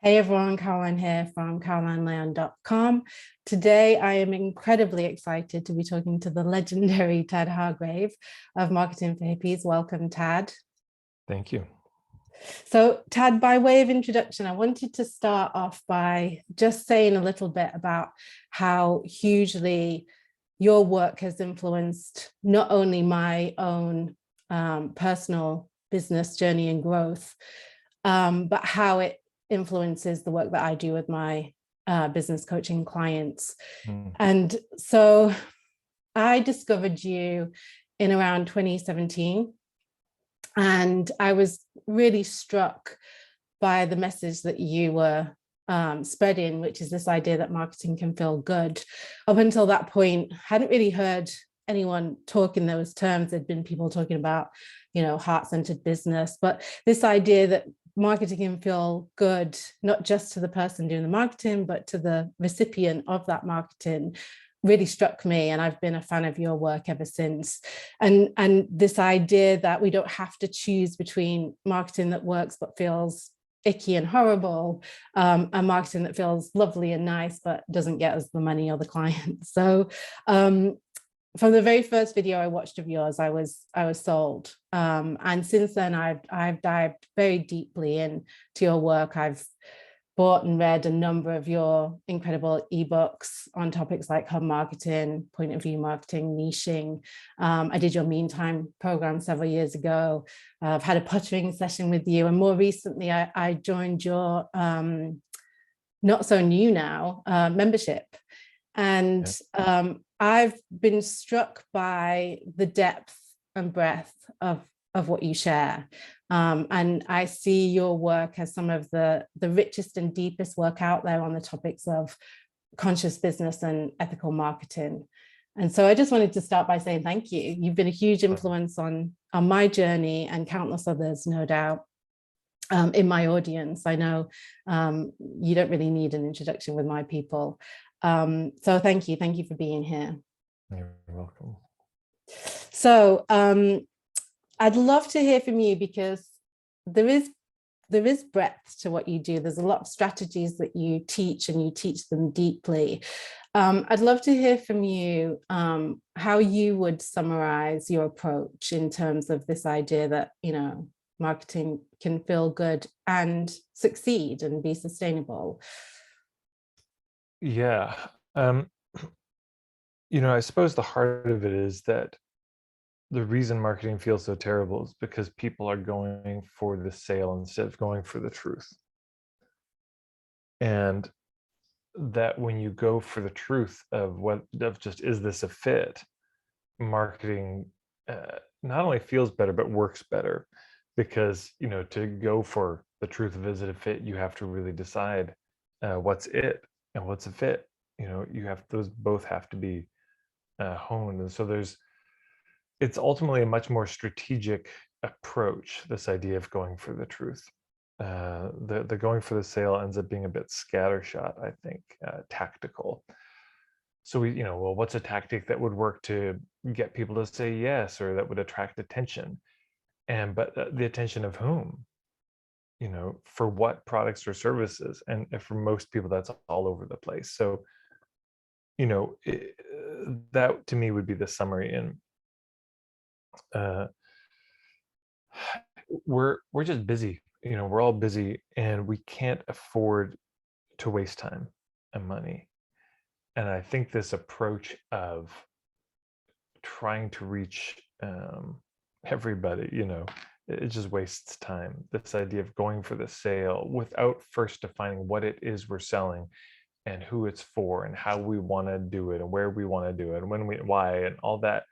Hey everyone, Caroline here from carolineleon.com. Today, I am incredibly excited to be talking to the legendary Tad Hargrave of Marketing for Hippies. Welcome, Tad. Thank you. So, Tad, by way of introduction, I wanted to start off by just saying a little bit about how hugely your work has influenced not only my own personal business journey and growth, but how it influences the work that I do with my business coaching clients. And so I discovered you in around 2017. And I was really struck by the message that you were spreading, which is this idea that marketing can feel good. Up until that point, hadn't really heard anyone talk in those terms. There'd been people talking about, heart-centered business, but this idea that marketing can feel good, not just to the person doing the marketing, but to the recipient of that marketing, really struck me. And I've been a fan of your work ever since. And this idea that we don't have to choose between marketing that works but feels icky and horrible, and marketing that feels lovely and nice but doesn't get us the money or the client. So from the very first video I watched of yours, I was sold. And since then, I've dived very deeply into your work. I've bought and read a number of your incredible ebooks on topics like hub marketing, point of view marketing, niching. I did your Meantime program several years ago. I've had a puttering session with you. And more recently, I joined your not so new now membership. And I've been struck by the depth and breadth of what you share. And I see your work as some of the richest and deepest work out there on the topics of conscious business and ethical marketing. And so I just wanted to start by saying thank you. You've been a huge influence on my journey and countless others, no doubt, in my audience. I know you don't really need an introduction with my people. So thank you for being here. You're welcome. So I'd love to hear from you, because there is breadth to what you do. There's a lot of strategies that you teach, and you teach them deeply. I'd love to hear from you how you would summarize your approach in terms of this idea that, marketing can feel good and succeed and be sustainable. Yeah. I suppose the heart of it is that the reason marketing feels so terrible is because people are going for the sale instead of going for the truth. And that when you go for the truth of just, is this a fit, marketing not only feels better, but works better. Because, to go for the truth of is it a fit, you have to really decide what's it and what's a fit. Those both have to be honed. And so it's ultimately a much more strategic approach, this idea of going for the truth. The going for the sale ends up being a bit scattershot, I think, tactical. So what's a tactic that would work to get people to say yes, or that would attract attention? But the attention of whom? For what products or services? And for most people, that's all over the place. So, that to me would be the summary. And we're just busy. We're all busy, and we can't afford to waste time and money. And I think this approach of trying to reach everybody, it just wastes time. This idea of going for the sale without first defining what it is we're selling, and who it's for, and how we want to do it, and where we want to do it, and why, and all that.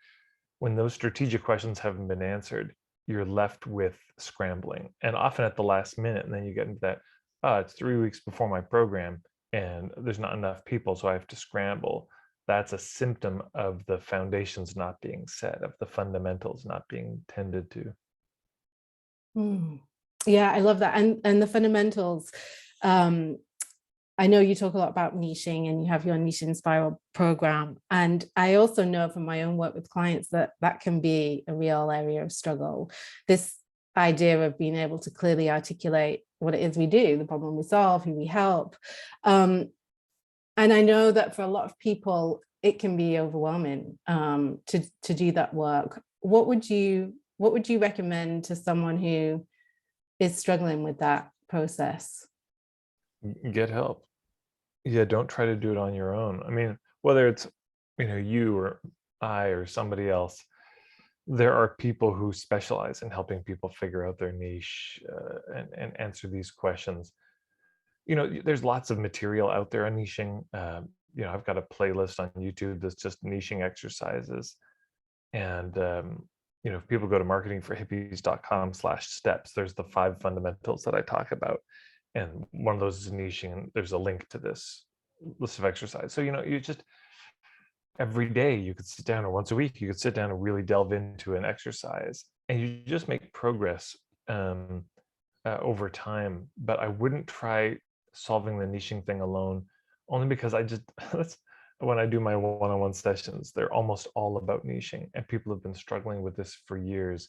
When those strategic questions haven't been answered, you're left with scrambling, and often at the last minute. And then you get into that, it's 3 weeks before my program, and there's not enough people, so I have to scramble. That's a symptom of the foundations not being set, of the fundamentals not being tended to. Yeah, I love that. And the fundamentals, I know you talk a lot about niching, and you have your niche spiral program. And I also know from my own work with clients that can be a real area of struggle. This idea of being able to clearly articulate what it is we do, the problem we solve, who we help. And I know that for a lot of people, it can be overwhelming to do that work. What would you recommend to someone who is struggling with that process? Get help. Yeah, don't try to do it on your own. I mean, whether it's, you or I or somebody else, there are people who specialize in helping people figure out their niche, and answer these questions. There's lots of material out there on niching. I've got a playlist on YouTube that's just niching exercises. And, if people go to marketingforhippies.com/steps, there's the 5 fundamentals that I talk about. And one of those is niching. And there's a link to this list of exercise. So, you just every day you could sit down, or once a week, you could sit down and really delve into an exercise, and you just make progress over time. But I wouldn't try solving the niching thing alone, only because I just that's when I do my one-on-one sessions, they're almost all about niching, and people have been struggling with this for years.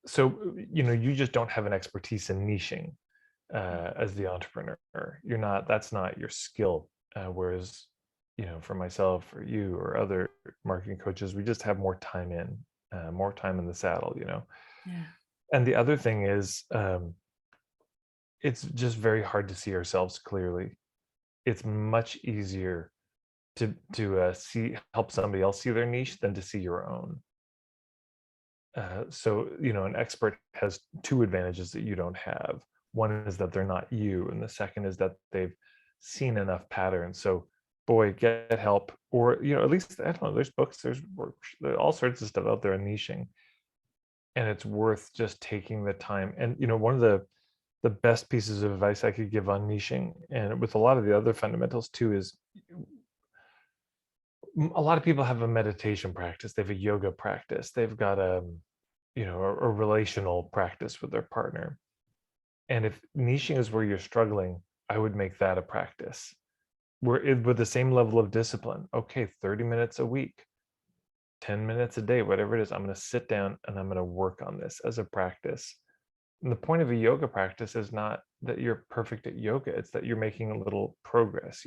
So you just don't have an expertise in niching as the entrepreneur. That's not your skill. Whereas for myself or you or other marketing coaches, we just have more time in the saddle. Yeah. And the other thing is, it's just very hard to see ourselves clearly. It's much easier to help somebody else see their niche than to see your own. So an expert has 2 advantages that you don't have. One is that they're not you, and the second is that they've seen enough patterns. So boy, get help, or at least, I don't know, there's books, there's all sorts of stuff out there on niching, and it's worth just taking the time. And one of the best pieces of advice I could give on niching, and with a lot of the other fundamentals too, is a lot of people have a meditation practice, they have a yoga practice, they've got a relational practice with their partner. And if niching is where you're struggling, I would make that a practice with the same level of discipline. Okay, 30 minutes a week, 10 minutes a day, whatever it is, I'm going to sit down and I'm going to work on this as a practice. And the point of a yoga practice is not that you're perfect at yoga, it's that you're making a little progress.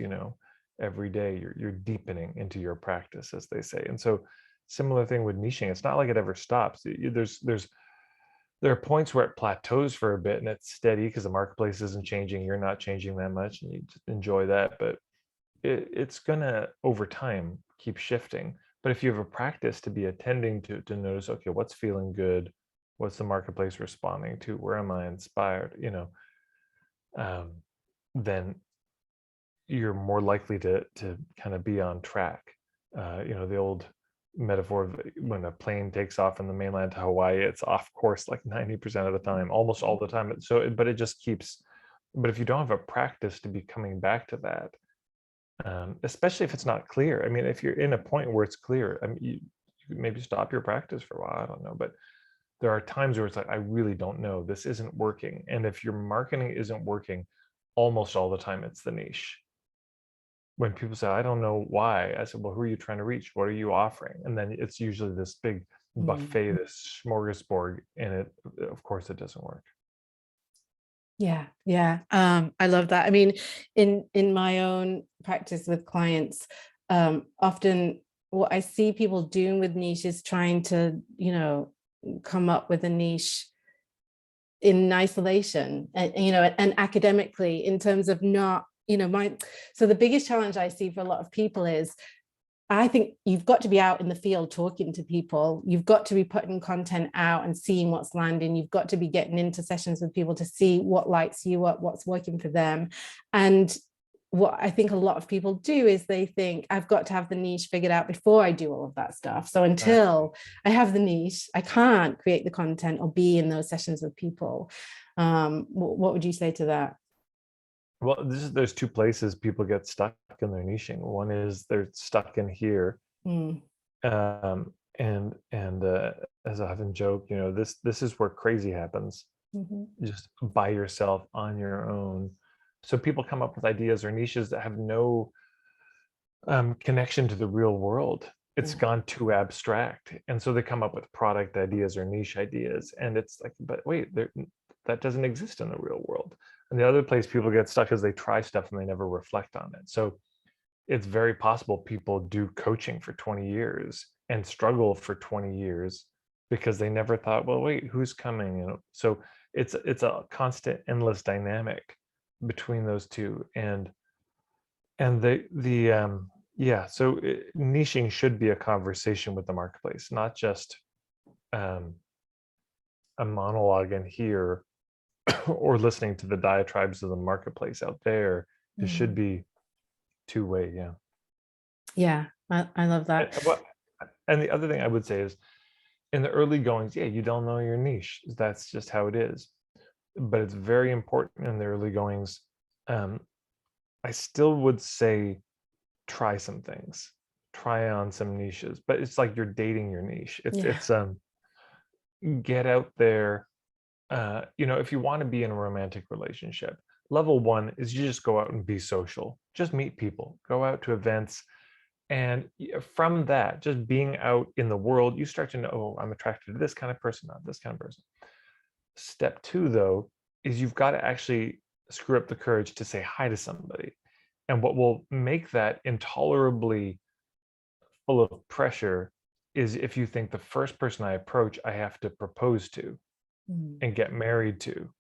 Every day you're deepening into your practice, as they say. And so, similar thing with niching, it's not like it ever stops. There are points where it plateaus for a bit and it's steady because the marketplace isn't changing, you're not changing that much, and you just enjoy that. But it's gonna, over time, keep shifting. But if you have a practice to be attending to notice, okay, what's feeling good, what's the marketplace responding to, where am I inspired, then you're more likely to kind of be on track. The old metaphor of when a plane takes off from the mainland to Hawaii, it's off course like 90% of the time, almost all the time. But it just keeps. But if you don't have a practice to be coming back to that, especially if it's not clear. I mean, if you're in a point where it's clear, I mean, you maybe stop your practice for a while. I don't know, but there are times where it's like, I really don't know, this isn't working. And if your marketing isn't working, almost all the time it's the niche. When people say, I don't know why, I said, well, who are you trying to reach? What are you offering? And then it's usually this big buffet, this smorgasbord, and of course it doesn't work. Yeah. I love that. I mean, in my own practice with clients, often what I see people doing with niche is trying to, come up with a niche in isolation, and academically, in terms of not, so the biggest challenge I see for a lot of people is, I think you've got to be out in the field talking to people. You've got to be putting content out and seeing what's landing. You've got to be getting into sessions with people to see what lights you up, what's working for them. And what I think a lot of people do is they think, I've got to have the niche figured out before I do all of that stuff. So until I have the niche, I can't create the content or be in those sessions with people. What would you say to that? Well, there's 2 places people get stuck in their niching. One is they're stuck in here, and as I often joke, this is where crazy happens. Just by yourself on your own. So people come up with ideas or niches that have no connection to the real world. It's gone too abstract, and so they come up with product ideas or niche ideas, and it's like, but wait, that doesn't exist in the real world. And the other place people get stuck is they try stuff and they never reflect on it. So it's very possible people do coaching for 20 years and struggle for 20 years because they never thought, well, wait, who's coming? So it's a constant, endless dynamic between those two. And niching should be a conversation with the marketplace, not just a monologue in here or listening to the diatribes of the marketplace out there. It should be two-way. Yeah, I love that. And the other thing I would say is, in the early goings, you don't know your niche. That's just how it is. But it's very important in the early goings. I still would say try some things, try on some niches, but it's like you're dating your niche. It's get out there. If you want to be in a romantic relationship, level one is you just go out and be social, just meet people, go out to events. And from that, just being out in the world, you start to know, oh, I'm attracted to this kind of person, not this kind of person. Step two, though, is you've got to actually screw up the courage to say hi to somebody. And what will make that intolerably full of pressure is if you think the first person I approach, I have to propose to and get married to.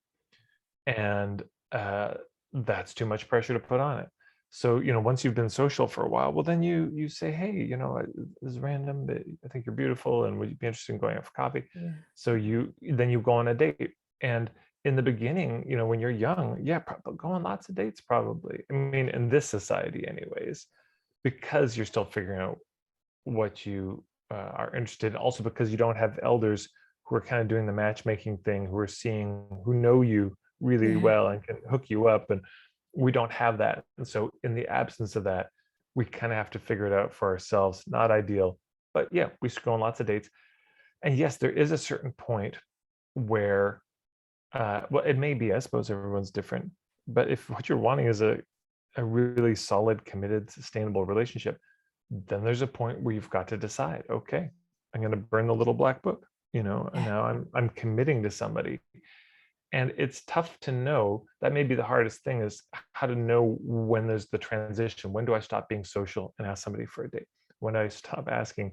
And that's too much pressure to put on it. So, once you've been social for a while, well, then you say, hey, this is random, but I think you're beautiful and would you be interested in going out for coffee? Yeah. So then you go on a date. And in the beginning, when you're young, go on lots of dates, probably. I mean, in this society anyways, because you're still figuring out what you are interested in. Also because you don't have elders who are kind of doing the matchmaking thing, who know you really well and can hook you up. And we don't have that. And so in the absence of that, we kind of have to figure it out for ourselves. Not ideal, but we go on lots of dates. And yes, there is a certain point where, it may be, I suppose everyone's different, but if what you're wanting is a really solid, committed, sustainable relationship, then there's a point where you've got to decide, okay, I'm going to burn the little black book, and now I'm committing to somebody. And it's tough to know. That may be the hardest thing, is how to know when there's the transition. When do I stop being social and ask somebody for a date? When do I stop asking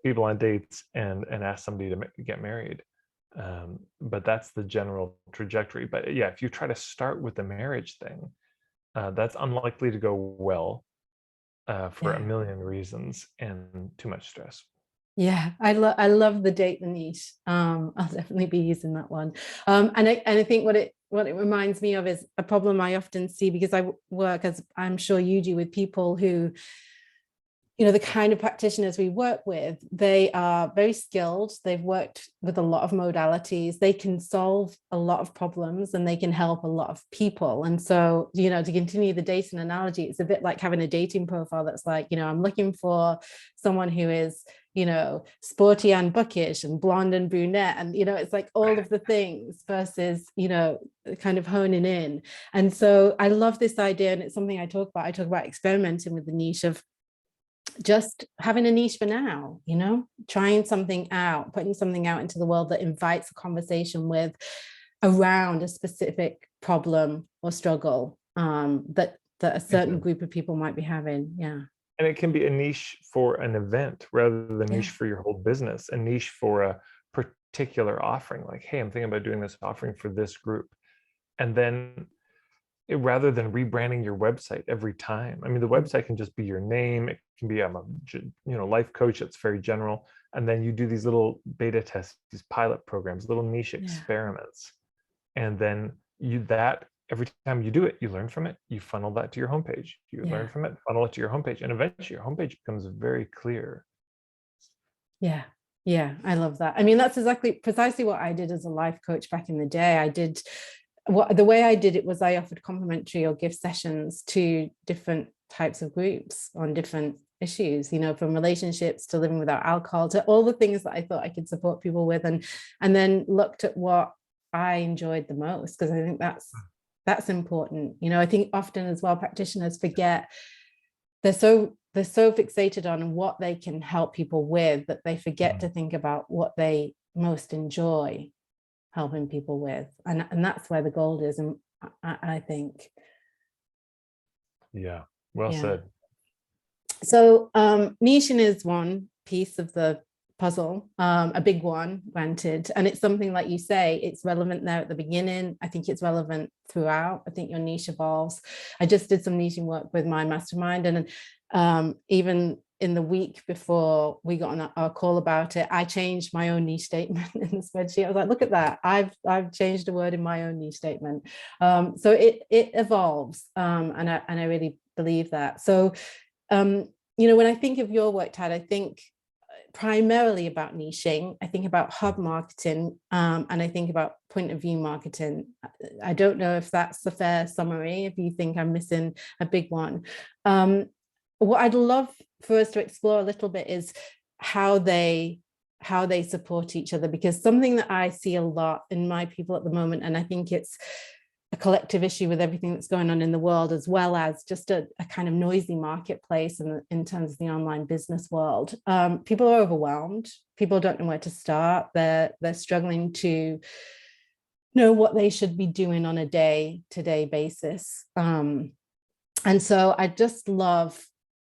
people on dates and ask somebody to get married? But that's the general trajectory. But if you try to start with the marriage thing, that's unlikely to go well for a million reasons and too much stress. Yeah, I love the date the niche. I'll definitely be using that one. And I think what it reminds me of is a problem I often see, because I work, as I'm sure you do, with people who, the kind of practitioners we work with, they are very skilled. They've worked with a lot of modalities. They can solve a lot of problems and they can help a lot of people. And so, to continue the dating analogy, it's a bit like having a dating profile that's like, I'm looking for someone who is, sporty and bookish and blonde and brunette. And, it's like all of the things versus, kind of honing in. And so I love this idea. And it's something I talk about. I talk about experimenting with the niche of just having a niche for now, trying something out, putting something out into the world that invites a conversation around a specific problem or struggle that a certain group of people might be having. Yeah. And it can be a niche for an event rather than niche for your whole business, a niche for a particular offering. Like, hey, I'm thinking about doing this offering for this group. And then rather than rebranding your website every time. I mean, the website can just be your name. It can be, I'm a life coach. That's very general. And then you do these little beta tests, these pilot programs, little niche experiments. And then every time you do it, you learn from it, you funnel that to your homepage. You learn from it, funnel it to your homepage. And eventually your homepage becomes very clear. Yeah. Yeah. I love that. I mean, that's precisely what I did as a life coach back in the day. The way I did it was I offered complimentary or gift sessions to different types of groups on different issues, from relationships to living without alcohol to all the things that I thought I could support people with, and then looked at what I enjoyed the most, because I think that's important. I think often as well, practitioners forget they're so fixated on what they can help people with that they forget to think about what they most enjoy. helping people with. And that's where the gold is. And I think. Yeah, well Yeah. said. So niching is one piece of the puzzle, a big one, granted. And it's something, like you say, it's relevant there at the beginning. I think it's relevant throughout. I think your niche evolves. I just did some niching work with my mastermind, and even in the week before we got on our call about it, I changed my own niche statement in the spreadsheet. I was like, look at that. I've changed a word in my own niche statement. So it evolves. And I really believe that. So, when I think of your work, Tad, I think primarily about niching. I think about hub marketing, and I think about point of view marketing. I don't know if that's a fair summary, if you think I'm missing a big one. What I'd love for us to explore a little bit is how they support each other, because something that I see a lot in my people at the moment, and I think it's a collective issue with everything that's going on in the world, as well as just a kind of noisy marketplace in terms of the online business world. People are overwhelmed. People don't know where to start. They're struggling to know what they should be doing on a day-to-day basis. And so I just love,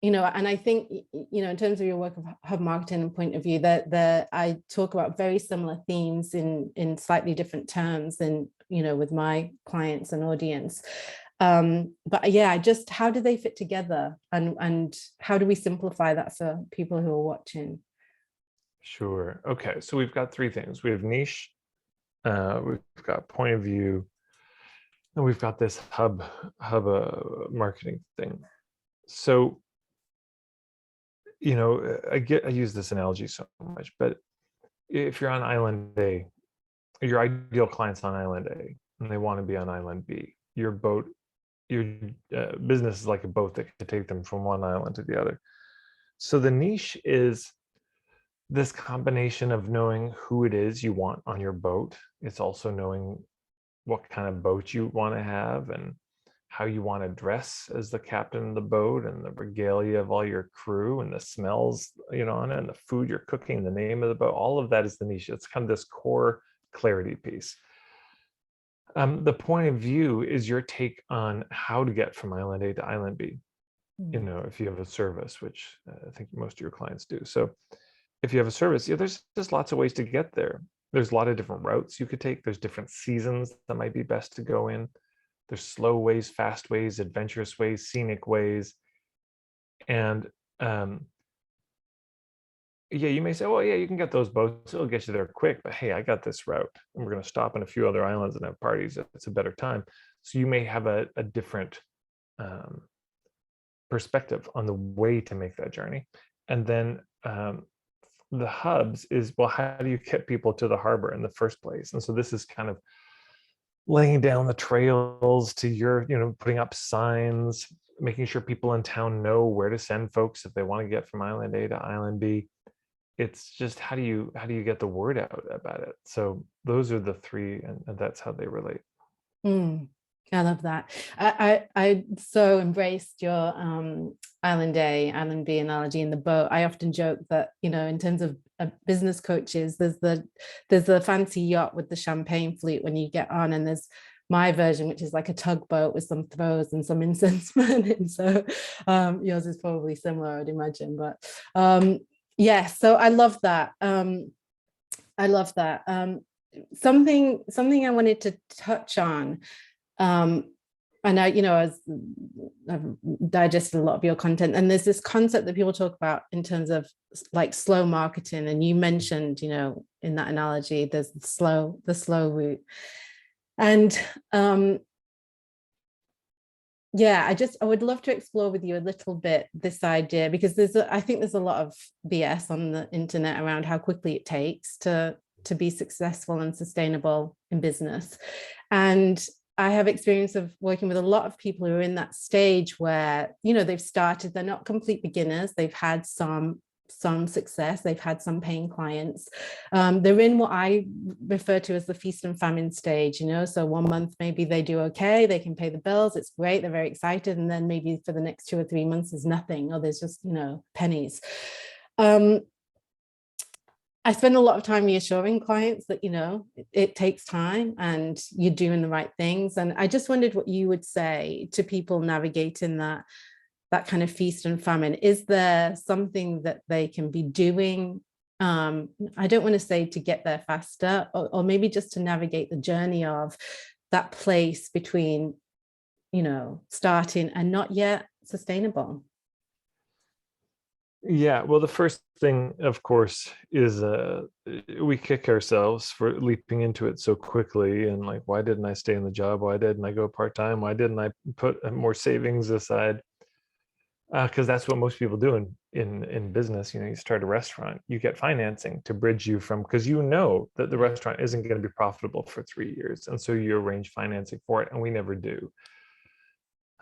and I think, in terms of your work of hub marketing and point of view, that I talk about very similar themes in slightly different terms than, with my clients and audience. But yeah, just how do they fit together, and how do we simplify that for people who are watching? Sure. Okay, so we've got three things. We have niche, we've got point of view, and we've got this hub marketing thing. So, I use this analogy so much, but if you're on island A, your ideal client's on island A, and they want to be on island B, your business is like a boat that can take them from one island to the other. So the niche is this combination of knowing who it is you want on your boat. It's also knowing what kind of boat you want to have, and how you want to dress as the captain of the boat, and the regalia of all your crew, and the smells, on it, and the food you're cooking, the name of the boat. All of that is the niche. It's kind of this core clarity piece. The point of view is your take on how to get from island A to island B. If you have a service, which I think most of your clients do. So if you have a service, there's just lots of ways to get there. There's a lot of different routes you could take. There's different seasons that might be best to go in. There's slow ways, fast ways, adventurous ways, scenic ways. And you may say, well, yeah, you can get those boats. It'll get you there quick. But hey, I got this route, and we're going to stop in a few other islands and have parties. It's a better time. So you may have a different perspective on the way to make that journey. And then the hubs is, well, how do you get people to the harbor in the first place? And so this is kind of laying down the trails to your, putting up signs, making sure people in town know where to send folks if they want to get from island A to island B. It's just how do you get the word out about it? So those are the three, and that's how they relate. I love that. I so embraced your island A, island B analogy in the boat. I often joke that, in terms of business coaches, there's the fancy yacht with the champagne flute when you get on, and there's my version, which is like a tugboat with some throws and some incense burning. So yours is probably similar, I'd imagine. But yeah, so I love that. I love that. Something I wanted to touch on. And I've digested a lot of your content, and there's this concept that people talk about in terms of like slow marketing. And you mentioned, in that analogy, there's the slow route. And I would love to explore with you a little bit this idea, because I think there's a lot of BS on the internet around how quickly it takes to be successful and sustainable in business. And I have experience of working with a lot of people who are in that stage where, they've started, they're not complete beginners. They've had some success. They've had some paying clients. They're in what I refer to as the feast and famine stage, so 1 month, maybe they do okay. They can pay the bills. It's great. They're very excited. And then maybe for the next 2 or 3 months, there's nothing, or there's just, pennies. I spend a lot of time reassuring clients that, it takes time and you're doing the right things. And I just wondered what you would say to people navigating that kind of feast and famine. Is there something that they can be doing? I don't want to say to get there faster, or maybe just to navigate the journey of that place between, starting and not yet sustainable. Yeah, well, the first thing, of course, is we kick ourselves for leaping into it so quickly, and like, why didn't I stay in the job? Why didn't I go part-time? Why didn't I put more savings aside? Because that's what most people do in business. You start a restaurant, you get financing to bridge you from, because that the restaurant isn't going to be profitable for 3 years, and so you arrange financing for it, and we never do.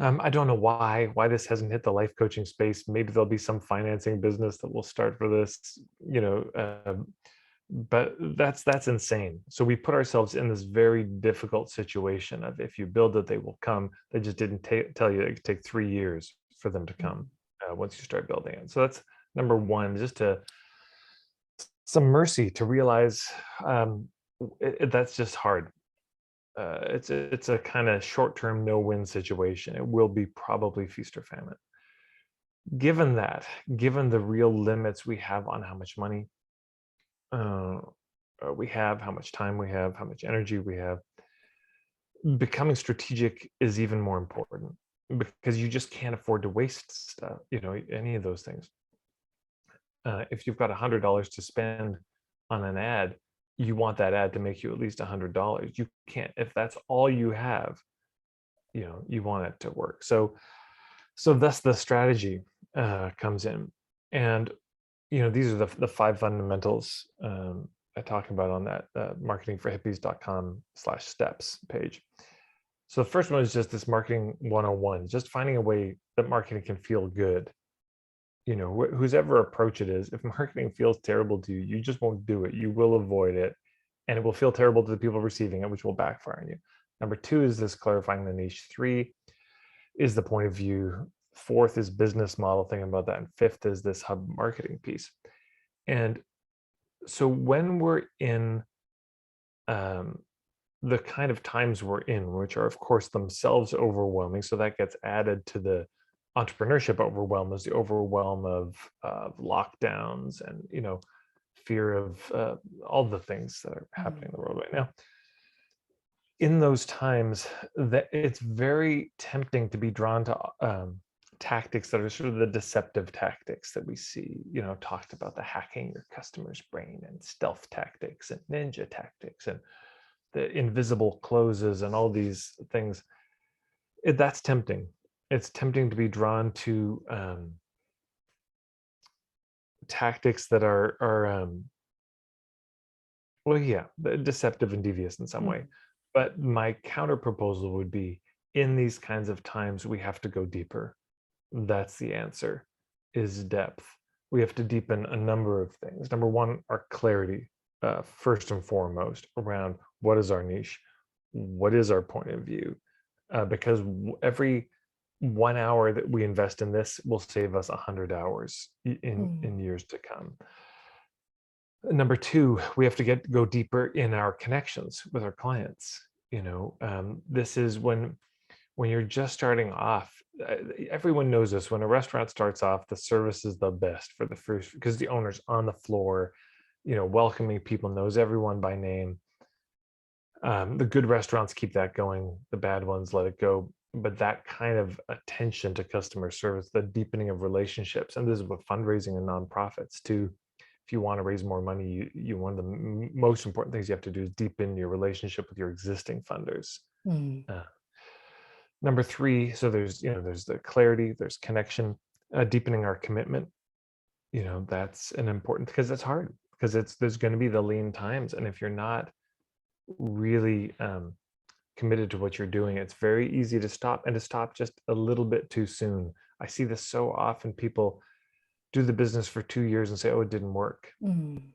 I don't know why this hasn't hit the life coaching space. Maybe there'll be some financing business that will start for this, but that's insane. So we put ourselves in this very difficult situation of, if you build it, they will come. They just didn't tell you it could take 3 years for them to come once you start building it. So that's number one, just some mercy to realize that's just hard. It's a kind of short-term no-win situation. It will be probably feast or famine. Given the real limits we have on how much money we have, how much time we have, how much energy we have, becoming strategic is even more important, because you just can't afford to waste stuff, any of those things. If you've got $100 to spend on an ad, you want that ad to make you at least $100. You can't, if that's all you have, you want it to work. So thus the strategy comes in. And these are the 5 fundamentals I talk about on that marketingforhippies.com/steps page. So the first one is just this marketing 101, just finding a way that marketing can feel good. Whose ever approach it is, if marketing feels terrible to you, you just won't do it. You will avoid it, and it will feel terrible to the people receiving it, which will backfire on you. Number 2 is this clarifying the niche. 3 is the point of view. 4th is business model, thinking about that. And 5th is this hub marketing piece. And so when we're in the kind of times we're in, which are, of course, themselves overwhelming, so that gets added to the entrepreneurship overwhelm, is the overwhelm of lockdowns and fear of all the things that are happening in the world right now. In those times, that it's very tempting to be drawn to tactics that are sort of the deceptive tactics that we see, talked about, the hacking your customer's brain and stealth tactics and ninja tactics and the invisible closes and all these things. That's tempting. It's tempting to be drawn to tactics that are deceptive and devious in some way. But my counter proposal would be, in these kinds of times, we have to go deeper. That's the answer, is depth. We have to deepen a number of things. Number 1, our clarity, first and foremost, around what is our niche, what is our point of view, because every 1 hour that we invest in this will save us 100 hours in years to come. Number 2, we have to go deeper in our connections with our clients. This is when you're just starting off. Everyone knows this. When a restaurant starts off, the service is the best for the first, because the owner's on the floor, welcoming people, knows everyone by name. The good restaurants keep that going. The bad ones let it go. But that kind of attention to customer service, the deepening of relationships, and this is what fundraising and nonprofits too. If you want to raise more money, you one of the most important things you have to do is deepen your relationship with your existing funders. Number 3, so there's the clarity, there's connection, deepening our commitment. That's an important, because it's hard, because there's going to be the lean times, and if you're not really committed to what you're doing, it's very easy to stop, and to stop just a little bit too soon. I see this so often. People do the business for 2 years and say, oh, it didn't work. And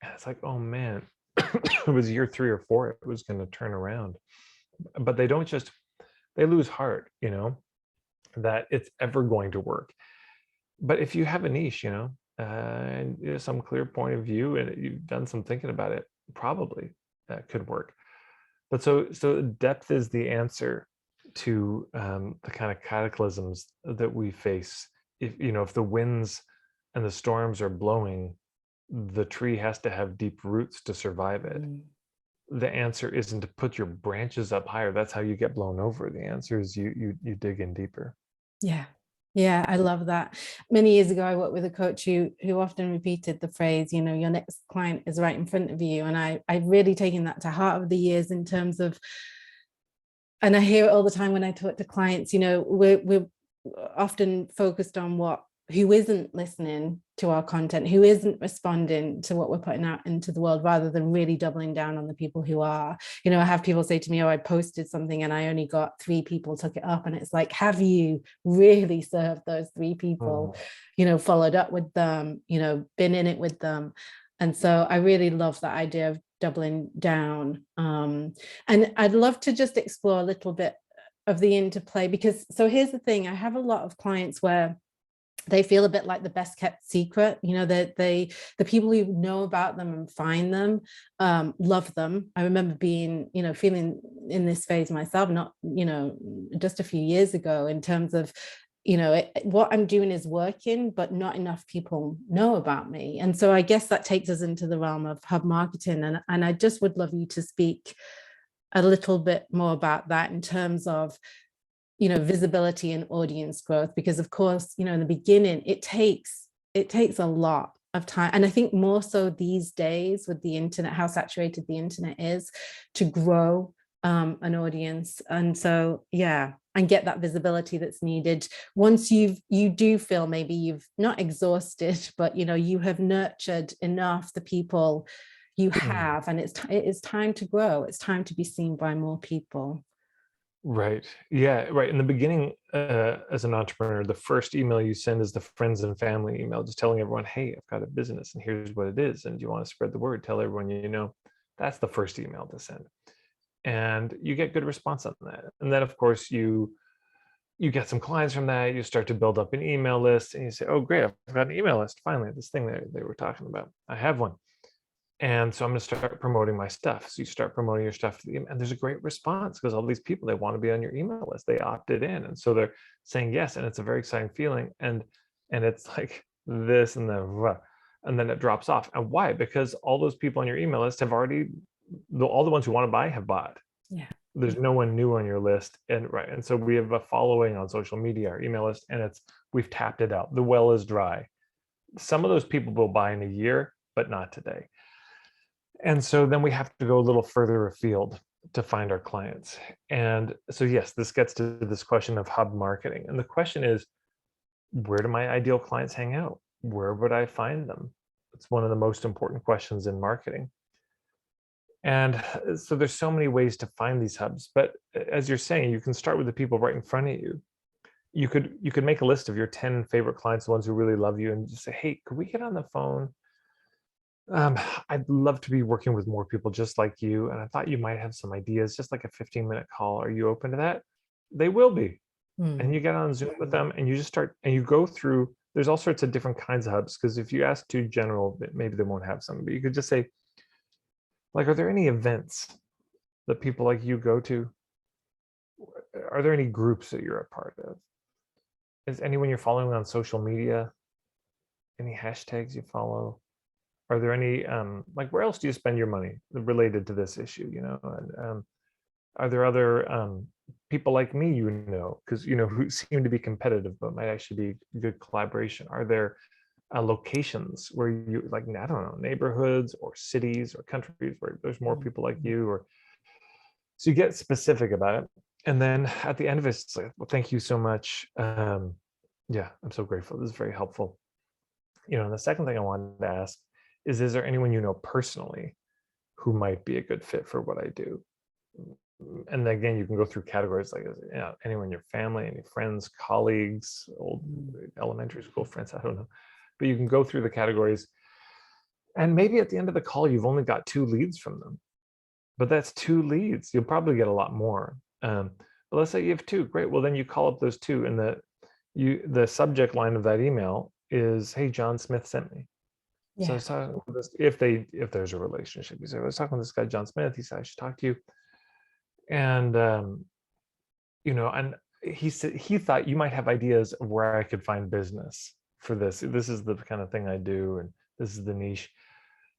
it's like, oh man, it was year 3 or 4, it was going to turn around. But they don't just, they lose heart, that it's ever going to work. But if you have a niche, and some clear point of view, and you've done some thinking about it, probably that could work. But so depth is the answer to the kind of cataclysms that we face. If the winds and the storms are blowing, the tree has to have deep roots to survive it. The answer isn't to put your branches up higher. That's how you get blown over. The answer is you dig in deeper. Yeah. Yeah, I love that. Many years ago, I worked with a coach who often repeated the phrase, your next client is right in front of you. And I've really taken that to heart over the years in terms of, and I hear it all the time when I talk to clients, we're often focused on who isn't listening to our content, who isn't responding to what we're putting out into the world, rather than really doubling down on the people who are. I have people say to me, oh, I posted something and I only got 3 people took it up. And it's like, have you really served those 3 people, followed up with them, been in it with them? And so I really love that idea of doubling down. And I'd love to just explore a little bit of the interplay, because so here's the thing, I have a lot of clients where they feel a bit like the best kept secret, that the people who know about them and find them love them. I remember being, feeling in this phase myself, not, just a few years ago, in terms of, what I'm doing is working, but not enough people know about me. And so I guess that takes us into the realm of hub marketing. And I just would love you to speak a little bit more about that in terms of visibility and audience growth, because of course, in the beginning, it takes a lot of time. And I think more so these days with the internet, how saturated the internet is, to grow an audience. And so, yeah, and get that visibility that's needed once you do feel maybe you've not exhausted, but you have nurtured enough the people you have, and it is time to grow. It's time to be seen by more people. Right. Yeah. Right. In the beginning, as an entrepreneur, the first email you send is the friends and family email, just telling everyone, hey, I've got a business and here's what it is. And do you want to spread the word? Tell everyone you know. That's the first email to send. And you get good response on that. And then, of course, you get some clients from that. You start to build up an email list and you say, oh, great, I've got an email list. Finally, this thing they were talking about, I have one. And so I'm going to start promoting my stuff. So you start promoting your stuff to the email, and there's a great response, because all these people, they want to be on your email list. They opted in. And so they're saying yes. And it's a very exciting feeling. And it's like this and then it drops off. And why? Because all those people on your email list have already, all the ones who want to buy have bought. Yeah. There's no one new on your list. And so we have a following on social media, our email list, and we've tapped it out. The well is dry. Some of those people will buy in a year, but not today. And so then we have to go a little further afield to find our clients. And so, yes, this gets to this question of hub marketing. And the question is, where do my ideal clients hang out? Where would I find them? It's one of the most important questions in marketing. And so there's so many ways to find these hubs. But as you're saying, you can start with the people right in front of you. You could make a list of your 10 favorite clients, the ones who really love you, and just say, hey, could we get on the phone? I'd love to be working with more people just like you. And I thought you might have some ideas, just like a 15-minute call. Are you open to that? They will be. And you get on Zoom with them and you just start, and you go through, there's all sorts of different kinds of hubs. Because if you ask too general, maybe they won't have some, but you could just say, like, are there any events that people like you go to? Are there any groups that you're a part of? Is anyone you're following on social media? Any hashtags you follow? Are there any, like, where else do you spend your money related to this issue, And are there other people like me, because, who seem to be competitive, but might actually be good collaboration? Are there locations where you, like, I don't know, neighborhoods or cities or countries where there's more people like you? Or so you get specific about it. And then at the end of it, it's like, well, thank you so much. Yeah, I'm so grateful. This is very helpful. And the second thing I wanted to ask is there anyone you know personally who might be a good fit for what I do? And again, you can go through categories like, anyone in your family, any friends, colleagues, old elementary school friends, I don't know. But you can go through the categories, and maybe at the end of the call, you've only got 2 leads from them. But that's 2 leads. You'll probably get a lot more. But let's say you have 2. Great. Well, then you call up those 2, and the subject line of that email is, hey, John Smith sent me. So I Yeah. was talking with this, if there's a relationship, you say, I was talking with this guy, John Smith. He said, I should talk to you. And, and he said, he thought you might have ideas of where I could find business for this. This is the kind of thing I do, and this is the niche.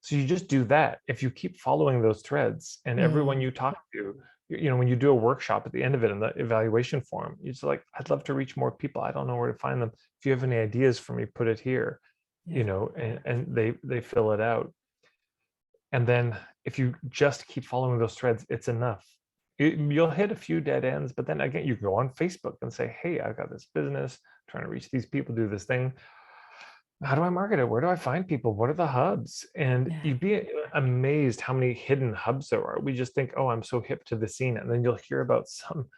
So you just do that. If you keep following those threads, and everyone you talk to, when you do a workshop at the end of it in the evaluation form, you're just like, I'd love to reach more people. I don't know where to find them. If you have any ideas for me, put it here, and they fill it out. And then if you just keep following those threads, it's enough. You'll hit a few dead ends, but then again, you can go on Facebook and say, hey, I've got this business, trying to reach these people, do this thing. How do I market it? Where do I find people? What are the hubs? And you'd be amazed how many hidden hubs there are. We just think, oh, I'm so hip to the scene. And then you'll hear about some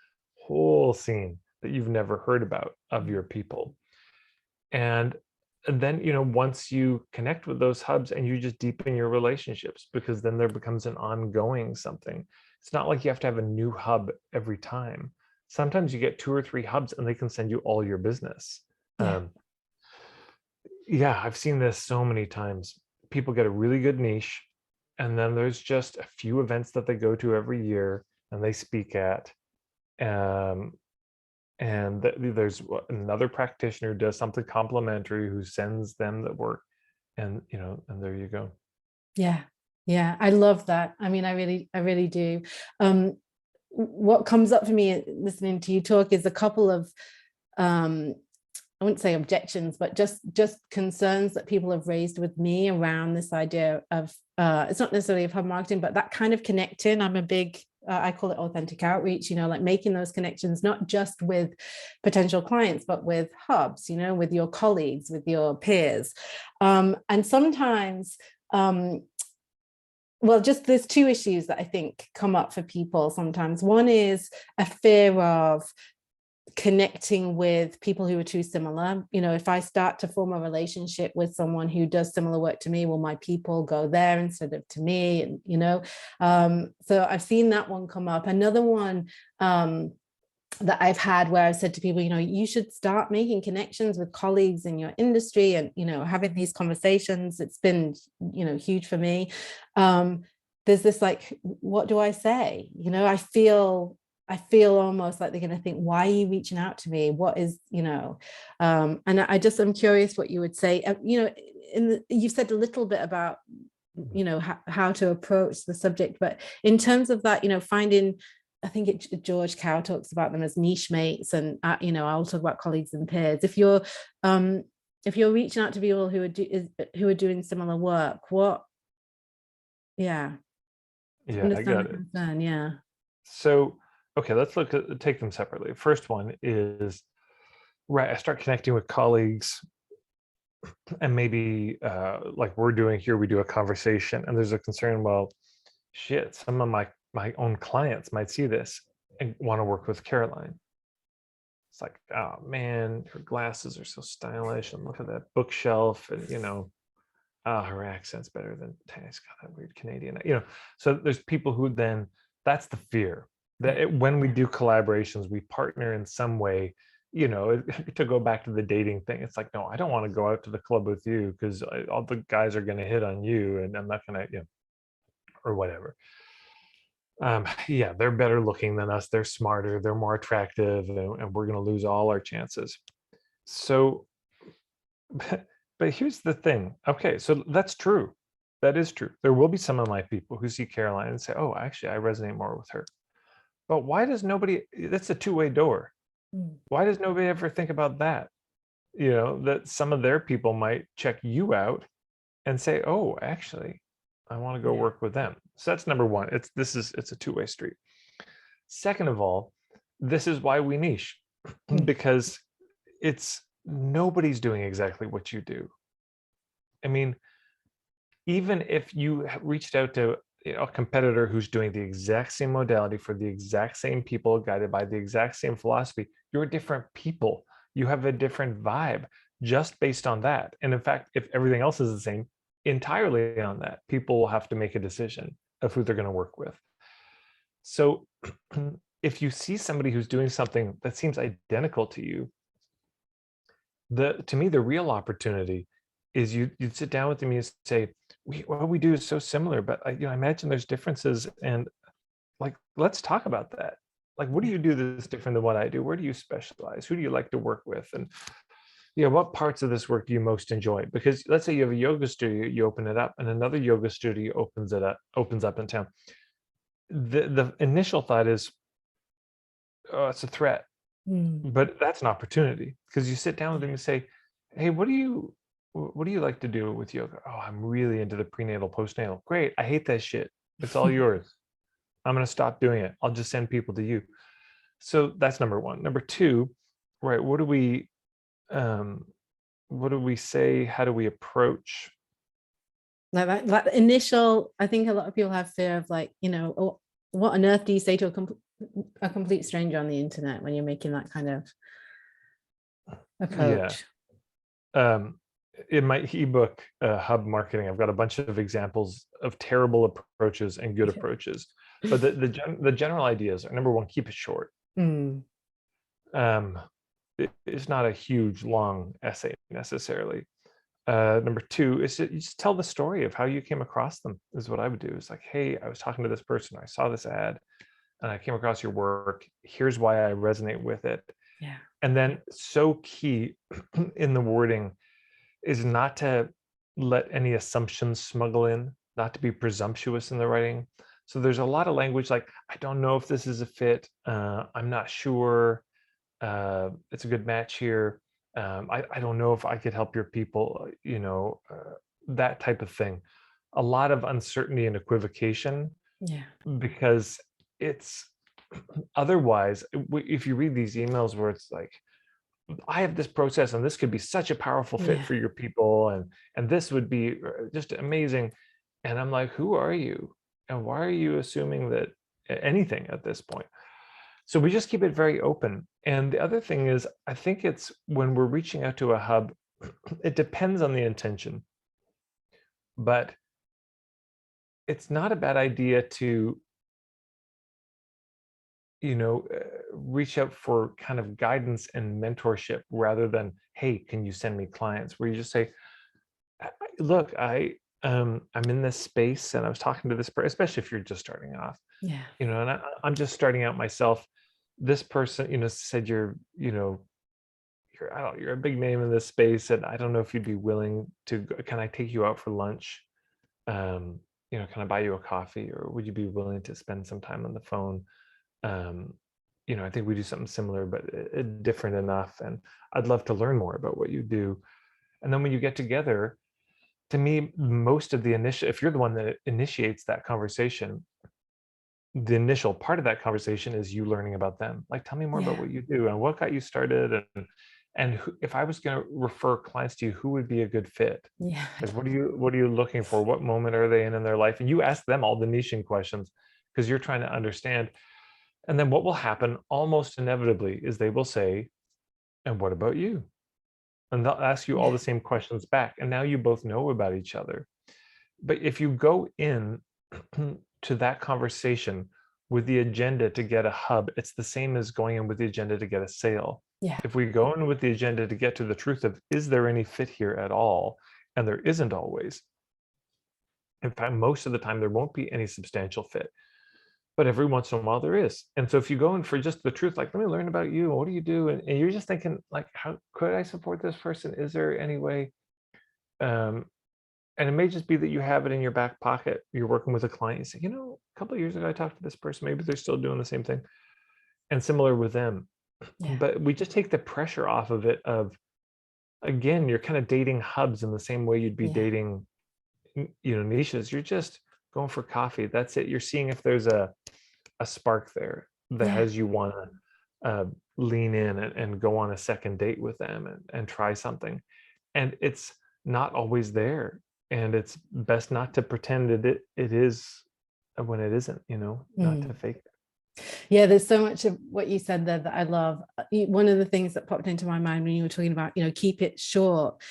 whole scene that you've never heard about of your people. And then, once you connect with those hubs and you just deepen your relationships, because then there becomes an ongoing something. It's not like you have to have a new hub every time. Sometimes you get 2 or 3 hubs and they can send you all your business. I've seen this so many times. People get a really good niche, and then there's just a few events that they go to every year and they speak at. And there's another practitioner who does something complimentary, who sends them the work, and and there you go. Yeah, I love that. I mean, I really do. What comes up for me listening to you talk is a couple of I wouldn't say objections, but just concerns that people have raised with me around this idea of it's not necessarily of hub marketing, but that kind of connecting. I'm a big I call it authentic outreach, like making those connections, not just with potential clients, but with hubs, with your colleagues, with your peers. And sometimes, just there's 2 issues that I think come up for people sometimes. One is a fear of connecting with people who are too similar. If I start to form a relationship with someone who does similar work to me, will my people go there instead of to me? And so I've seen that one come up. Another one that I've had where I've said to people, you should start making connections with colleagues in your industry, and having these conversations. It's been huge for me. There's this like, what do I say? I feel almost like they're going to think, why are you reaching out to me? What is, and I'm curious what you would say. You said a little bit about, how to approach the subject, but in terms of that, finding, I think George Cow talks about them as niche mates, and I'll talk about colleagues and peers. If you're reaching out to people who are doing similar work, I got it. Concern, So, okay, let's take them separately. First one is, right, I start connecting with colleagues, and maybe like we're doing here, we do a conversation, and there's a concern, well, shit, some of my own clients might see this and want to work with Caroline. It's like, oh man, her glasses are so stylish, and look at that bookshelf, and her accent's better than Tanya's got that weird Canadian, so there's people who then, that's the fear that when we do collaborations, we partner in some way, to go back to the dating thing. It's like, no, I don't want to go out to the club with you because all the guys are going to hit on you, and I'm not going to, or whatever. They're better looking than us. They're smarter. They're more attractive, and we're going to lose all our chances. So, but here's the thing. Okay, so that's true. That is true. There will be some of my people who see Caroline and say, oh, actually, I resonate more with her. But why does nobody, that's a two-way door. Why does nobody ever think about that? That some of their people might check you out and say, oh, actually, I want to go work with them. So that's number one. It's a two-way street. Second of all, this is why we niche, because nobody's doing exactly what you do. I mean, even if you reached out to a competitor who's doing the exact same modality for the exact same people, guided by the exact same philosophy, you're different people. You have a different vibe just based on that. And in fact, if everything else is the same, entirely on that, people will have to make a decision of who they're going to work with. So if you see somebody who's doing something that seems identical to you, To me, the real opportunity is you'd sit down with them, you say, what we do is so similar, but I imagine there's differences, and like, let's talk about that. Like, what do Yeah. you do that's different than what I do? Where do you specialize? Who do you like to work with? And what parts of this work do you most enjoy? Because let's say you have a yoga studio, you open it up, and another yoga studio opens up in town. The initial thought is, oh, it's a threat, Mm. but that's an opportunity, because you sit down with them Yeah. and say, hey, what do you like to do with yoga? Oh, I'm really into the prenatal, postnatal. Great. I hate that shit. It's all yours. I'm going to stop doing it. I'll just send people to you. So that's number one. Number two, right? Um, what do we say? How do we approach? Like that initial, I think a lot of people have fear of like, oh, what on earth do you say to a complete stranger on the internet when you're making that kind of Yeah. approach? In my ebook, Hub Marketing, I've got a bunch of examples of terrible approaches and good Yeah. approaches. But the general ideas are, number one, keep it short. Mm. Um, it's not a huge, long essay necessarily. Number two is you just tell the story of how you came across them, is what I would do. It's like, hey, I was talking to this person, I saw this ad, and I came across your work. Here's why I resonate with it. Yeah. And then, so key in the wording is not to let any assumptions smuggle in, not to be presumptuous in the writing. So there's a lot of language like, I don't know if this is a fit. I'm not sure. It's a good match here. I don't know if I could help your people, that type of thing. A lot of uncertainty and equivocation, Yeah. because it's otherwise, if you read these emails where it's like, I have this process and this could be such a powerful fit Yeah. for your people, and this would be just amazing. And I'm like, who are you? And why are you assuming that anything at this point? So we just keep it very open. And the other thing is, I think it's when we're reaching out to a hub, it depends on the intention, but it's not a bad idea to, reach out for kind of guidance and mentorship rather than, hey, can you send me clients? Where you just say, look, I'm in this space and I was talking to this person, especially if you're just starting off, Yeah. and I'm just starting out myself. This person, said you're a big name in this space, and I don't know if you'd be willing to, can I take you out for lunch? Can I buy you a coffee, or would you be willing to spend some time on the phone? Um, I think we do something similar, but different enough. And I'd love to learn more about what you do. And then when you get together, to me, most of the initial, if you're the one that initiates that conversation, the initial part of that conversation is you learning about them. Like, tell me more about Yeah. what you do and what got you started. And if I was going to refer clients to you, who would be a good fit? Yeah. Like, what are you looking for? What moment are they in their life? And you ask them all the niching questions, because you're trying to understand. And then what will happen almost inevitably is they will say, and what about you? And they'll ask you all Yeah. the same questions back. And now you both know about each other. But if you go in to that conversation with the agenda to get a hub, it's the same as going in with the agenda to get a sale. Yeah. If we go in with the agenda to get to the truth of, is there any fit here at all? And there isn't always. In fact, most of the time, there won't be any substantial fit. But every once in a while there is. And so if you go in for just the truth, like, let me learn about you, what do you do? And you're just thinking, like, how could I support this person? Is there any way? Um, and it may just be that you have it in your back pocket. You're working with a client, you say, a couple of years ago, I talked to this person, maybe they're still doing the same thing. And similar with them. Yeah. But we just take the pressure off of it of, again, you're kind of dating hubs in the same way you'd be Yeah. dating, niches. You're just going for coffee. That's it. You're seeing if there's a spark there that Yeah. has you want to lean in and go on a second date with them and try something. And it's not always there. And it's best not to pretend it is when it isn't, not to Mm. fake it. Yeah, there's so much of what you said there that I love. One of the things that popped into my mind when you were talking about, keep it short.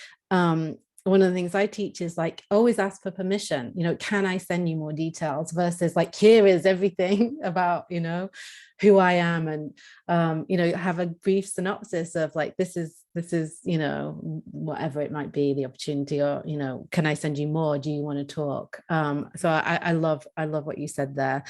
One of the things I teach is like, always ask for permission. Can I send you more details, versus like, here is everything about, who I am, and, have a brief synopsis of like, this is this is, you know, whatever it might be, the opportunity, or, you know, can I send you more? Do you want to talk? So I love what you said there.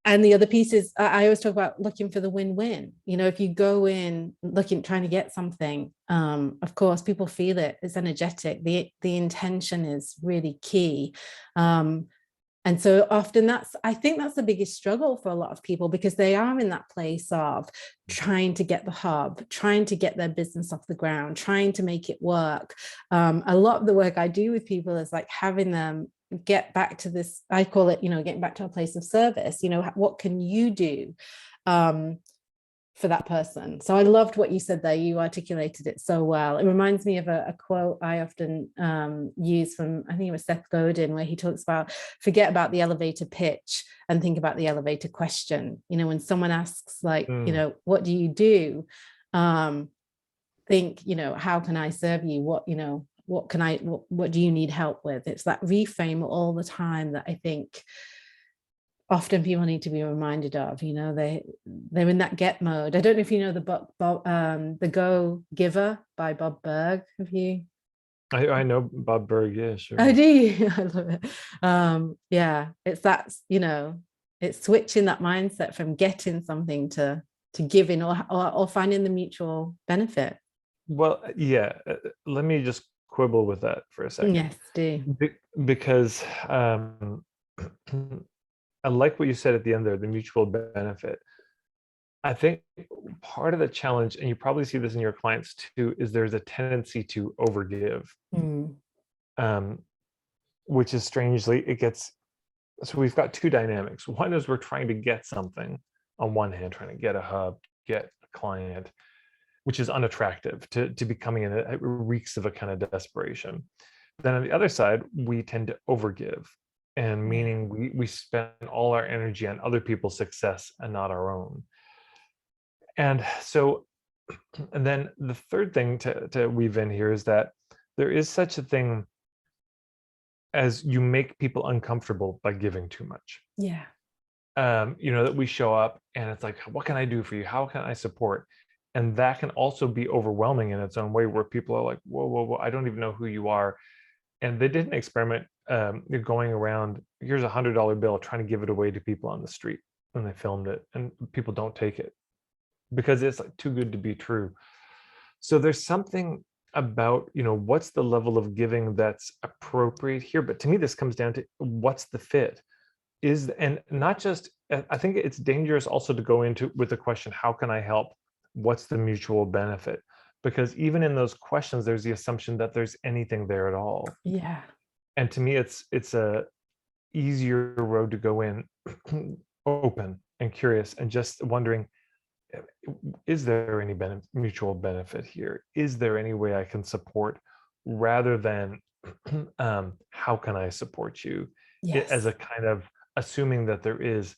And the other piece is, I always talk about looking for the win-win. You know, if you go in looking, trying to get something, of course, people feel it. It's energetic. The intention is really key. And so often I think that's the biggest struggle for a lot of people, because they are in that place of trying to get the hub, trying to get their business off the ground, trying to make it work. A lot of the work I do with people is like having them get back to this, I call it, you know, getting back to a place of service. You know, what can you do for that person? So I loved what you said there. You articulated it so well. It reminds me of a quote I often use from, I think it was Seth Godin, where he talks about, forget about the elevator pitch and think about the elevator question. You know, when someone asks, like, you know, what do you do? Think, you know, how can I serve you? What, you know, what do you need help with? It's that reframe all the time that I think often people need to be reminded of. You know, they're in that get mode. I don't know if you know the book, The Go Giver by Bob Berg. Have you? I know Bob Berg, yeah, sure. Oh, do you? I love it. Yeah, it's that, you know, it's switching that mindset from getting something to giving, or finding the mutual benefit. Well, yeah, let me just quibble with that for a second. Yes, do. Because I like what you said at the end there, the mutual benefit. I think part of the challenge, and you probably see this in your clients too, is there's a tendency to overgive, which is strangely, so we've got two dynamics. One is we're trying to get something on one hand, trying to get a hub, get a client, which is unattractive to be coming in. It reeks of a kind of desperation. Then on the other side, we tend to overgive, and meaning we spend all our energy on other people's success and not our own. And so, and then the third thing to weave in here is that there is such a thing as you make people uncomfortable by giving too much. Yeah. You know, that we show up and it's like, what can I do for you? How can I support? And that can also be overwhelming in its own way, where people are like, whoa, I don't even know who you are. And they did an experiment going around, here's $100 bill, trying to give it away to people on the street. And they filmed it, and people don't take it because it's like too good to be true. So there's something about, you know, what's the level of giving that's appropriate here. But to me, this comes down to what's the fit. And not just, I think it's dangerous also to go into with the question, how can I help? What's the mutual benefit? Because even in those questions, there's the assumption that there's anything there at all. Yeah. And to me, it's a easier road to go in, open and curious, and just wondering, is there any mutual benefit here? Is there any way I can support, rather than how can I support you? Yes. As a kind of assuming that there is.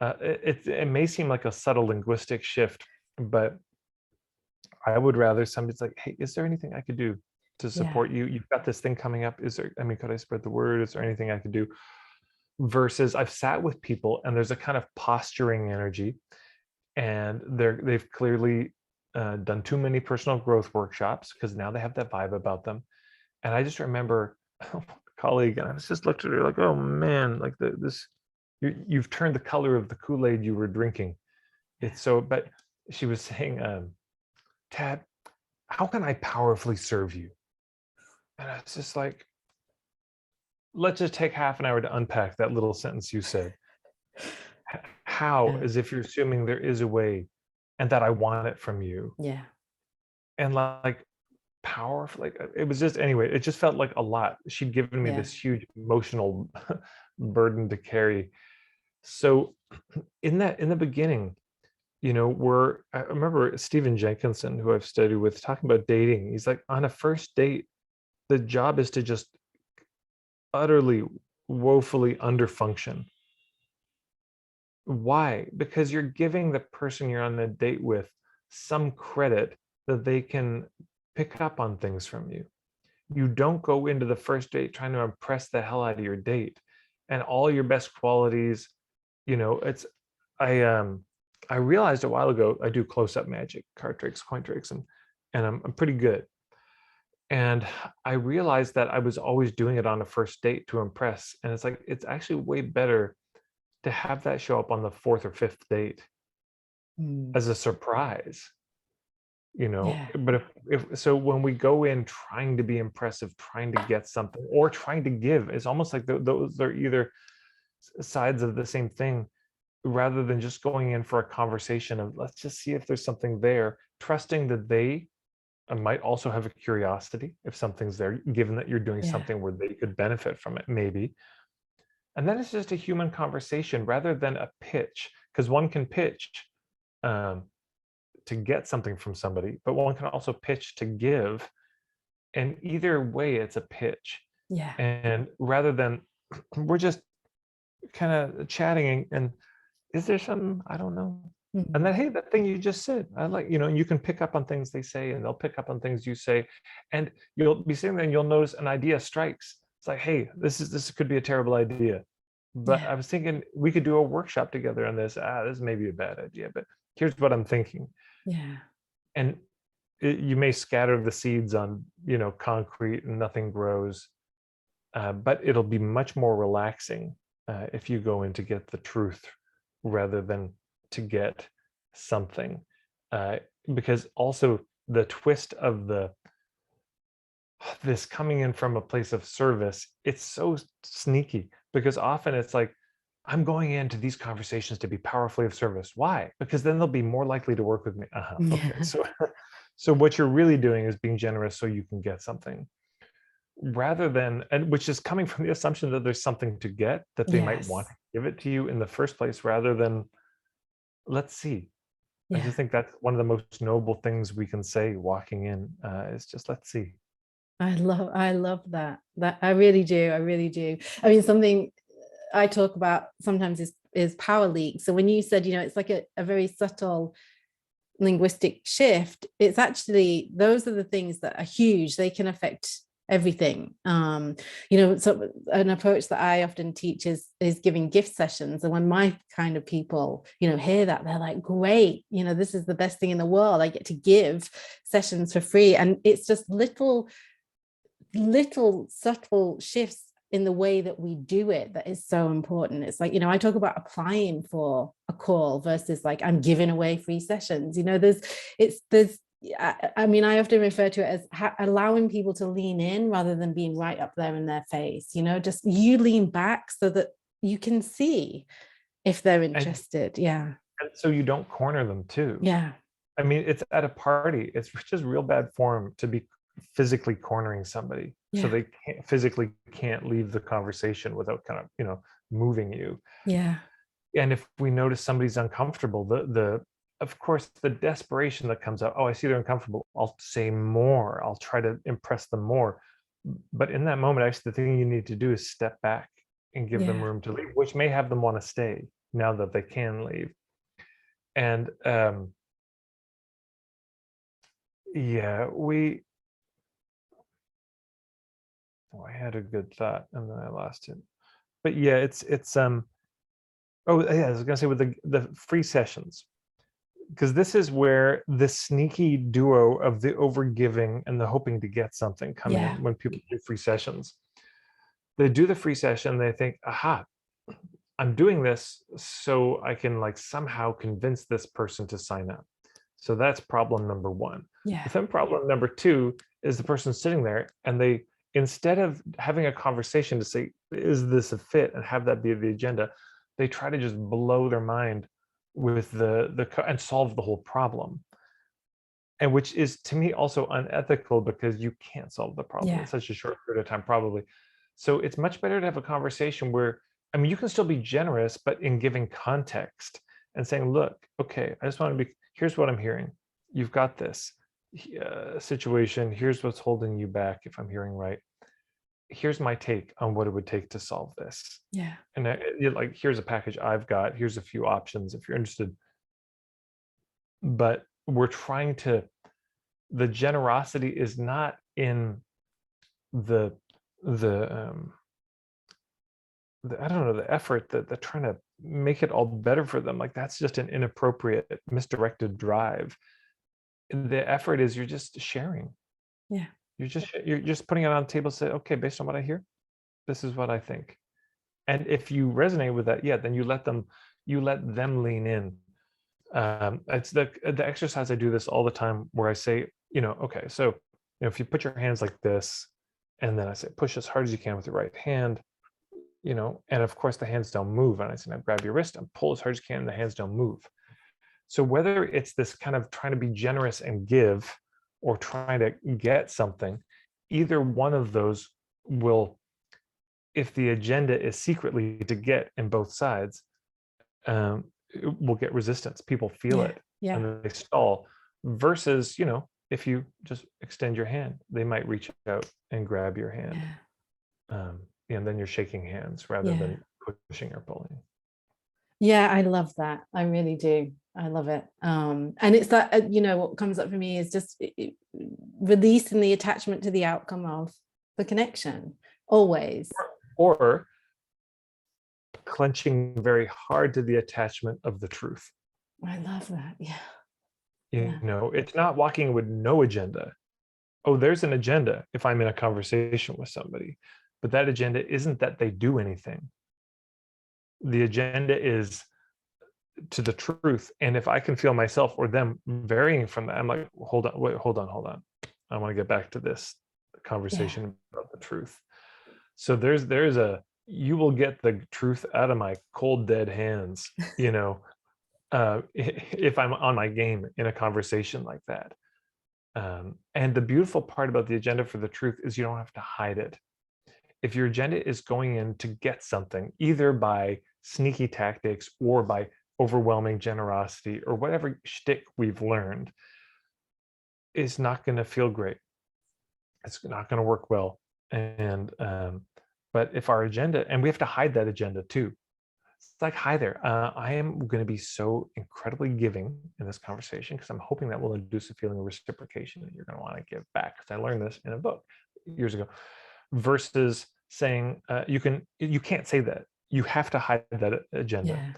It may seem like a subtle linguistic shift, but I would rather somebody's like, hey, is there anything I could do to support you? You've got this thing coming up. Is there, I mean, could I spread the word? Is there anything I could do? Versus I've sat with people and there's a kind of posturing energy, and they've clearly done too many personal growth workshops, because now they have that vibe about them. And I just remember a colleague, and I was just looked at her like, oh man, like you've turned the color of the Kool-Aid you were drinking. It's so, but she was saying, Tad, how can I powerfully serve you? And I was just like, let's just take half an hour to unpack that little sentence you said. How, as if you're assuming there is a way and that I want it from you. Yeah. And like powerful, like it was just, anyway, it just felt like a lot. She'd given me this huge emotional burden to carry. So in the beginning, you know, I remember Stephen Jenkinson, who I've studied with, talking about dating. He's like, on a first date, the job is to just utterly, woefully underfunction. Why? Because you're giving the person you're on the date with some credit that they can pick up on things from you. You don't go into the first date trying to impress the hell out of your date and all your best qualities. You know, I realized a while ago I do close-up magic, card tricks, coin tricks, and I'm pretty good. And I realized that I was always doing it on a first date to impress. And it's like, it's actually way better to have that show up on the fourth or fifth date Mm. as a surprise, Yeah. But if so, when we go in trying to be impressive, trying to get something, or trying to give, it's almost like those are either sides of the same thing, rather than just going in for a conversation of let's just see if there's something there, trusting that they might also have a curiosity if something's there, given that you're doing Yeah. something where they could benefit from it, maybe. And then it's just a human conversation rather than a pitch, because one can pitch um, to get something from somebody, but one can also pitch to give. And either way, it's a pitch. Yeah. And rather than we're just kind of chatting and is there something I don't know? And Mm. then, hey, that thing you just said, I like, you can pick up on things they say and they'll pick up on things you say. And you'll be sitting there and you'll notice an idea strikes. It's like, hey, this could be a terrible idea. But Yeah. I was thinking we could do a workshop together on this. This may be a bad idea, but here's what I'm thinking. Yeah. And you may scatter the seeds on, concrete and nothing grows. But it'll be much more relaxing if you go in to get the truth rather than to get something. Because also the twist of this coming in from a place of service, it's so sneaky because often it's like, I'm going into these conversations to be powerfully of service. Why? Because then they'll be more likely to work with me. Okay. Yeah. So what you're really doing is being generous so you can get something rather than, and which is coming from the assumption that there's something to get, that they might want Yes. to give it to you in the first place rather than let's see. I Yeah. just think that's one of the most noble things we can say walking in, is just let's see. I love that. That I really do. I really do. I mean, something I talk about sometimes is power leak. So when you said, it's like a very subtle linguistic shift, it's actually those are the things that are huge. They can affect everything. So an approach that I often teach is giving gift sessions. And when my kind of people, hear that, they're like, great, this is the best thing in the world. I get to give sessions for free. And it's just little subtle shifts in the way that we do it that is so important. It's like, I talk about applying for a call versus like I'm giving away free sessions. I often refer to it as allowing people to lean in rather than being right up there in their face. Just you lean back so that you can see if they're and, interested. Yeah. and so you don't corner them too. Yeah. I mean, it's at a party, it's just real bad form to be physically cornering somebody so Yeah. they can't leave the conversation without kind of moving you. Yeah. And if we notice somebody's uncomfortable, the of course the desperation that comes out, oh, I see they're uncomfortable, I'll say more, I'll try to impress them more. But in that moment, actually the thing you need to do is step back and give them Yeah. room to leave, which may have them want to stay now that they can leave. And yeah, I had a good thought and then I lost it. But yeah, it's oh yeah, I was gonna say with the free sessions, because this is where the sneaky duo of the overgiving and the hoping to get something come Yeah. in when people do free sessions. They do the free session, they think, aha, I'm doing this so I can like somehow convince this person to sign up. So that's problem number one. Yeah. But then problem number two is the person sitting there and they, instead of having a conversation to say, is this a fit and have that be the agenda, they try to just blow their mind with and solve the whole problem. And which is to me also unethical because you can't solve the problem in Yeah. such a short period of time, probably. So it's much better to have a conversation where, I mean, you can still be generous, but in giving context and saying, look, okay, I just want to be, here's what I'm hearing. You've got this situation. Here's what's holding you back, if I'm hearing right. Here's my take on what it would take to solve this. Yeah. And like, here's a package I've got. Here's a few options if you're interested. But we're trying to, the generosity is not in the I don't know, the effort, the trying to make it all better for them. Like that's just an inappropriate, misdirected drive. The effort is you're just sharing. Yeah. You're just putting it on the table, say, okay, based on what I hear, this is what I think. And if you resonate with that, yeah, then you let them lean in. It's the exercise. I do this all the time where I say, okay, so if you put your hands like this, and then I say push as hard as you can with your right hand, and of course the hands don't move, and I say now grab your wrist and pull as hard as you can, and the hands don't move. So whether it's this kind of trying to be generous and give, or trying to get something, either one of those will, if the agenda is secretly to get in both sides, it will get resistance. People feel Yeah. it Yeah. and they stall. Versus, if you just extend your hand, they might reach out and grab your hand. And then you're shaking hands rather than pushing or pulling. Yeah, I love that. I really do. I love it. And it's that, what comes up for me is just releasing the attachment to the outcome of the connection, always. Or clenching very hard to the attachment of the truth. I love that. Yeah. It's not walking with no agenda. Oh, there's an agenda if I'm in a conversation with somebody, but that agenda isn't that they do anything. The agenda is to the truth. And if I can feel myself or them varying from that, I'm like, hold on. I want to get back to this conversation about the truth. So there's you will get the truth out of my cold, dead hands, if I'm on my game in a conversation like that. And the beautiful part about the agenda for the truth is you don't have to hide it. If your agenda is going in to get something, either by sneaky tactics or by overwhelming generosity or whatever shtick we've learned, it's not going to feel great. It's not going to work well. And but if our agenda, and we have to hide that agenda too. It's like, hi there, I am going to be so incredibly giving in this conversation because I'm hoping that will induce a feeling of reciprocation and you're going to want to give back, because I learned this in a book years ago. Versus saying you can't say that. You have to hide that agenda.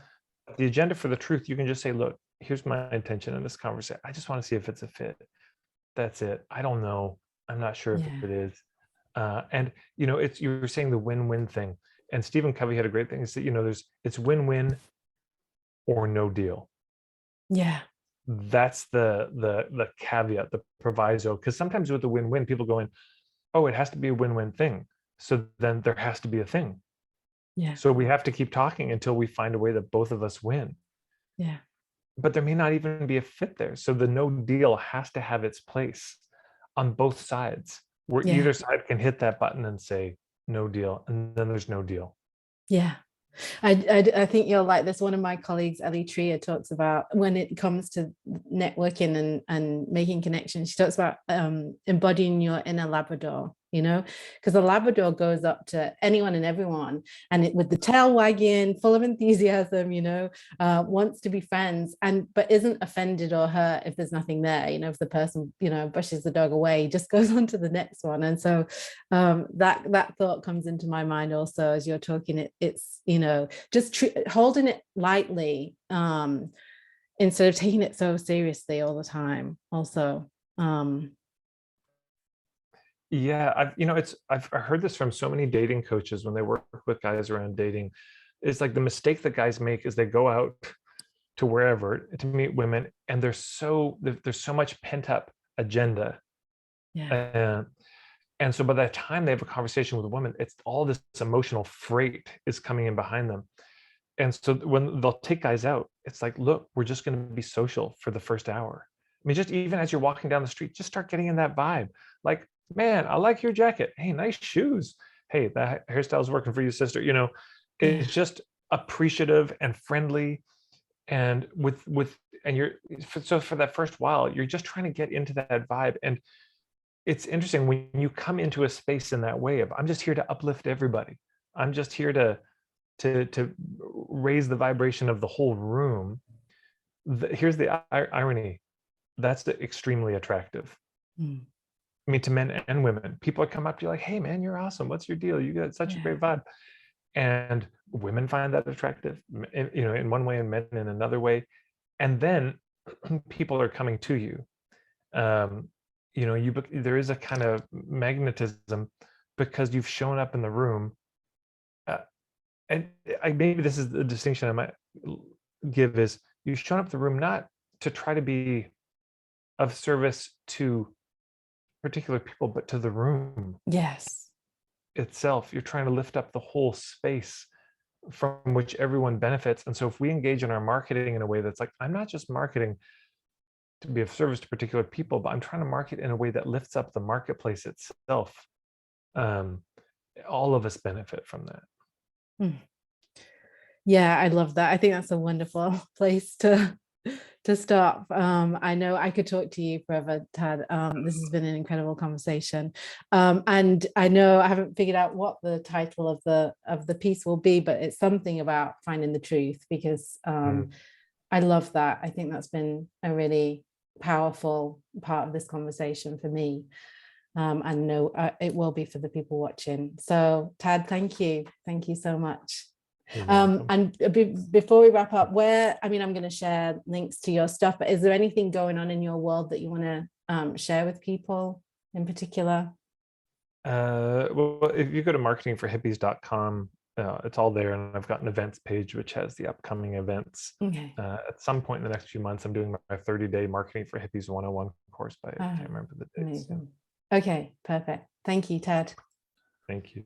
The agenda for the truth, you can just say, look, here's my intention in this conversation. I just want to see if it's a fit. That's it. I don't know. I'm not sure if it is. And it's, you were saying the win-win thing. And Stephen Covey had a great thing. Is that it's win-win or no deal. Yeah. That's the caveat, the proviso. Because sometimes with the win-win, people go in, oh, it has to be a win-win thing. So then there has to be a thing. Yeah. So we have to keep talking until we find a way that both of us win. Yeah. But there may not even be a fit there. So the no deal has to have its place on both sides, where either side can hit that button and say no deal, and then there's no deal. Yeah. I think you're like this. One of my colleagues, Ellie Trier, talks about when it comes to networking and making connections, she talks about embodying your inner Labrador, because a Labrador goes up to anyone and everyone, and with the tail wagging, full of enthusiasm, wants to be friends, but isn't offended or hurt if there's nothing there. If the person, brushes the dog away, just goes on to the next one. And so that thought comes into my mind also as you're talking. It's just holding it lightly instead of taking it so seriously all the time also. I've heard this from so many dating coaches when they work with guys around dating. It's like the mistake that guys make is they go out to wherever to meet women, and there's so much pent up agenda. And so by the time they have a conversation with a woman, it's all this emotional freight is coming in behind them. And so when they'll take guys out, it's like, look, we're just going to be social for the first hour. I mean, just even as you're walking down the street, just start getting in that vibe. Like, man, I like your jacket. Hey, nice shoes. Hey, that hairstyle's working for you, sister. It's just appreciative and friendly. And so for that first while, you're just trying to get into that vibe. And it's interesting when you come into a space in that way of, I'm just here to uplift everybody. I'm just here to raise the vibration of the whole room. Here's the irony. That's extremely attractive. I mean, to men and women. People come up to you like, hey man, you're awesome. What's your deal? You got such a great vibe. and women find that attractive, in one way, and men in another way. And then people are coming to you. There is a kind of magnetism because you've shown up in the room. And maybe this is the distinction I might give, is you've shown up in the room not to try to be of service to particular people, but to the room Yes. itself. You're trying to lift up the whole space from which everyone benefits. And so if we engage in our marketing in a way that's like, I'm not just marketing to be of service to particular people, but I'm trying to market in a way that lifts up the marketplace itself, all of us benefit from that. Yeah, I love that. I think that's a wonderful place to stop. I know I could talk to you forever, Tad. This has been an incredible conversation. And I know I haven't figured out what the title of the piece will be, but it's something about finding the truth, because I love that. I think that's been a really powerful part of this conversation for me. And know it will be for the people watching. So Tad, thank you. Thank you so much. And before we wrap up, I'm going to share links to your stuff, but is there anything going on in your world that you want to share with people in particular? Well, if you go to marketingforhippies.com, it's all there, and I've got an events page which has the upcoming events. Okay. At some point in the next few months, I'm doing my 30-day Marketing for Hippies 101 course, but I can't remember the dates. Amazing. Okay, perfect. Thank you, Tad. Thank you.